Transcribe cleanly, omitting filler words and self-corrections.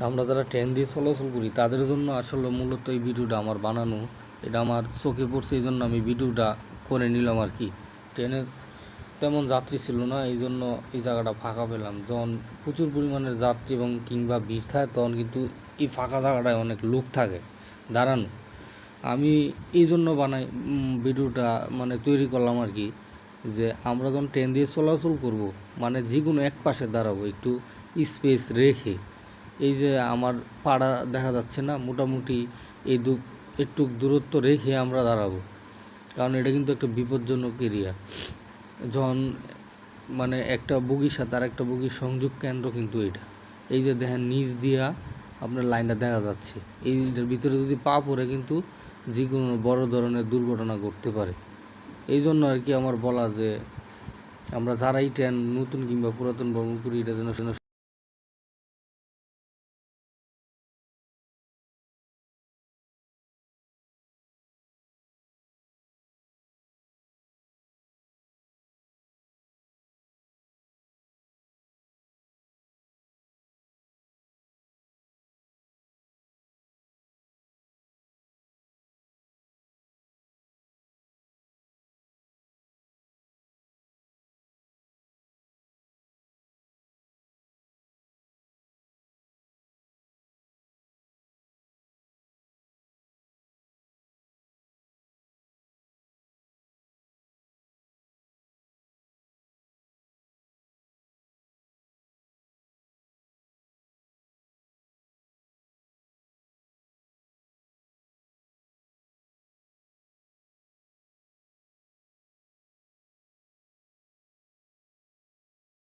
আমরা যারা ট্রেন দিয়ে চলাচল করি তাদের জন্য আসলে মূলত এই ভিডিওটা আমার বানানো। এটা আমার চোখে পড়ছে, এই জন্য আমি ভিডিওটা করে নিলাম আর কি। ট্রেনে তেমন যাত্রী ছিল না, এই জন্য এই জায়গাটা ফাঁকা পেলাম। যখন প্রচুর পরিমাণের যাত্রী এবং কিংবা ভিড় থাকে তখন কিন্তু এই ফাঁকা জায়গাটায় অনেক লোক থাকে দাঁড়ানো। আমি এই জন্য ভিডিওটা তৈরি করলাম আর কি, যে আমরা যখন ট্রেন দিয়ে চলাচল করব যে কোনো এক পাশে দাঁড়াবো একটু স্পেস রেখে। এই যে আমার পাড়া দেখা যাচ্ছে না, মোটামুটি এই একটু দূরত্ব রেখে আমরা দাঁড়াবো, কারণ এটা কিন্তু একটা বিপজ্জনক এরিয়া। যখন একটা বগির সাথে আর একটা বগির সংযোগ কেন্দ্র কিন্তু এটা। এই যে দেখেন নিচ দিয়া আপনার লাইনটা দেখা যাচ্ছে, এইটার ভিতরে যদি পা পড়ে কিন্তু যে কোনো বড় ধরনের দুর্ঘটনা ঘটতে পারে। এই জন্য আর কি আমার বলা যে আমরা যারাই ট্রেন নতুন কিংবা পুরাতন ভ্রমণ করি এটা যেন